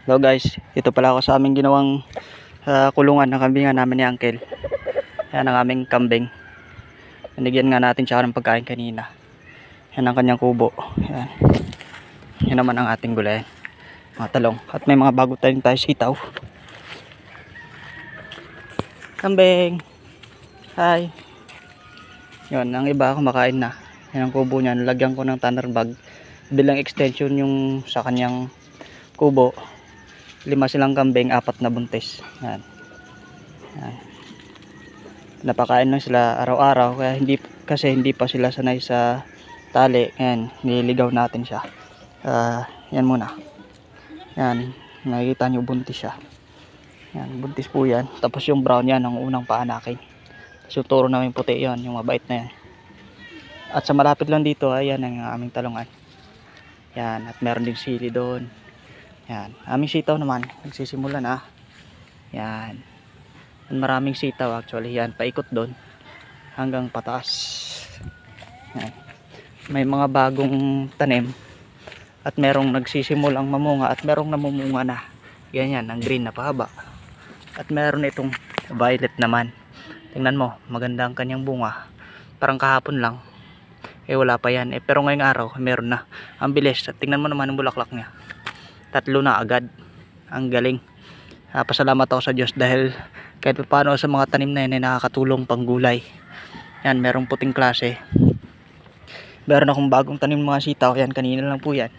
Hello guys, ito pala ako sa aming ginawang kulungan ng kambingan namin ni Uncle. Yan ang aming kambing. Binigyan nga natin siya ng pagkain kanina. Yan ang kanyang kubo. Yan. Yan naman ang ating gulay. Mga talong. At may mga bago tayong sitaw. Kambing! Hi! Yun, ang iba kumakain na. Yan ang kubo niya. Nalagyan ko ng tanner bag. Bilang extension yung sa kanyang kubo. 5 silang kambing, 4 na buntis. Yan. Yan. Napakain lang sila araw-araw kasi hindi pa sila sanay sa tali. Yan, nililigaw natin siya. Yan muna. Yan, nakikita nyo buntis siya. Yan, buntis po yan. Tapos yung brown yan ang unang paanakin. Tapos yung turo namin puti yan, yung mabait na yan. At sa malapit lang dito, ayan ang aming talungan. Yan, at meron ding sili doon. Yan, aming sitaw naman, nagsisimula na. Yan. Maraming sitaw actually, yan, paikot doon hanggang pataas. Yan. May mga bagong tanim at merong nagsisimulang mamunga at merong namumunga na. Ganyan, ang green na pahaba. At meron itong violet naman. Tingnan mo, maganda ang kanyang bunga. Parang kahapon lang. Wala pa yan. Pero ngayong araw, meron na. Ang bilis. At tingnan mo naman ang bulaklak niya. 3 na agad. Ang galing. Pasalamat ako sa Diyos dahil kahit paano sa mga tanim na yan ay nakakatulong pang gulay. Yan, merong puting klase. Meron akong bagong tanim mga sitaw. Yan, kanina lang po yan.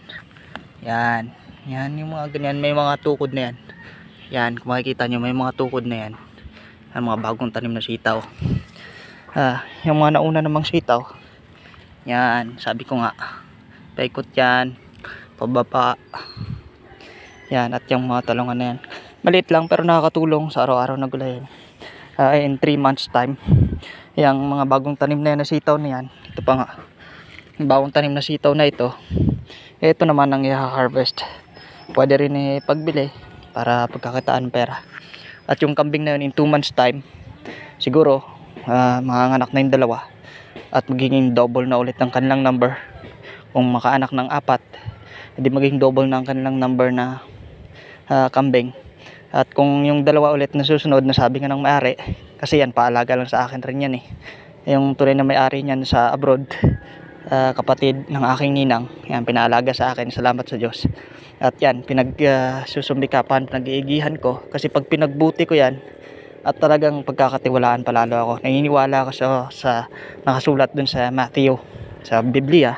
Yan. Yan, yung mga ganyan. May mga tukod na yan. Yan, kung makikita nyo, may mga tukod na yan. Yan, mga bagong tanim na sitaw. Yung mga nauna namang sitaw. Yan, sabi ko nga. Paikot yan. Pababa. Yan, at yung mga talungan na yan. Maliit lang pero nakakatulong sa araw-araw na gulayin. In 3 months time. Yung mga bagong tanim na yan na sitaw na yan. Ito pa nga. Yung bagong tanim na sitaw na ito. Ito naman ang i-harvest. Pwede rin pagbili para pagkakitaan ng pera. At yung kambing na yun in 2 months time. Siguro, manganganak na yung dalawa. At magiging double na ulit ng kanilang number. Kung makaanak ng 4, hindi magiging double na ang kanilang number na kambing. At kung yung dalawa ulit na susunod, na sabi nga ng may-ari, kasi yan paalaga lang sa akin rin yan yung tunay na may-ari niyan sa abroad, kapatid ng aking ninang, yan pinaalaga sa akin, salamat sa Diyos. At yan, pinagsusumikapan, pinag-iigihan ko, kasi pag pinagbuti ko yan at talagang pagkakatiwalaan palalo ako. Naniniwala ako sa nakasulat dun sa Matthew, sa Biblia,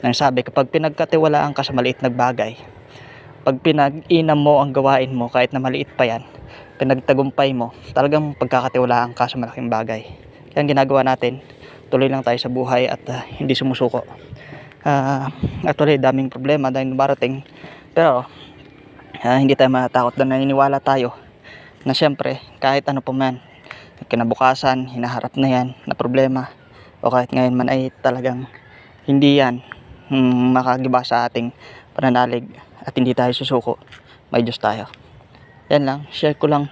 nang sabi kapag pinagkatiwalaan ka sa maliit na bagay, pag pinag-inam mo ang gawain mo kahit na maliit pa yan, pinagtagumpay mo, talagang pagkakatiwalaan ka sa malaking bagay. Kaya ang ginagawa natin, tuloy lang tayo sa buhay at hindi sumusuko. Actually daming problema dahil barating, pero hindi tayo matakot na naniniwala tayo na syempre kahit ano pa man kinabukasan, hinaharap na yan na problema, o kahit ngayon man ay talagang hindi yan makagiba sa ating pananalig at hindi tayo susuko, may Diyos tayo. Yan lang, share ko lang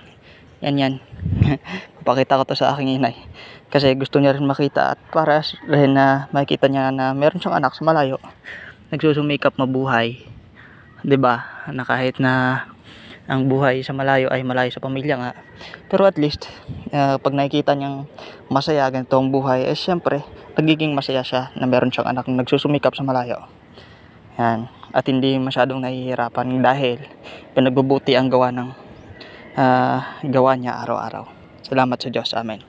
yan pakita ko to sa aking inay kasi gusto niya rin makita at para rin na makita niya na meron siyang anak sa malayo nagsusumikap mabuhay, 'di ba? Na kahit na ang buhay sa malayo ay malayo sa pamilya nga, pero at least pag nakikita niyang masaya ganito ang buhay, syempre nagiging masaya siya na meron siyang anak na nagsusumikap sa malayo. Yan, at hindi masyadong nahihirapan dahil pinagbubuti ang gawa niya araw-araw. Salamat sa Diyos. Amen.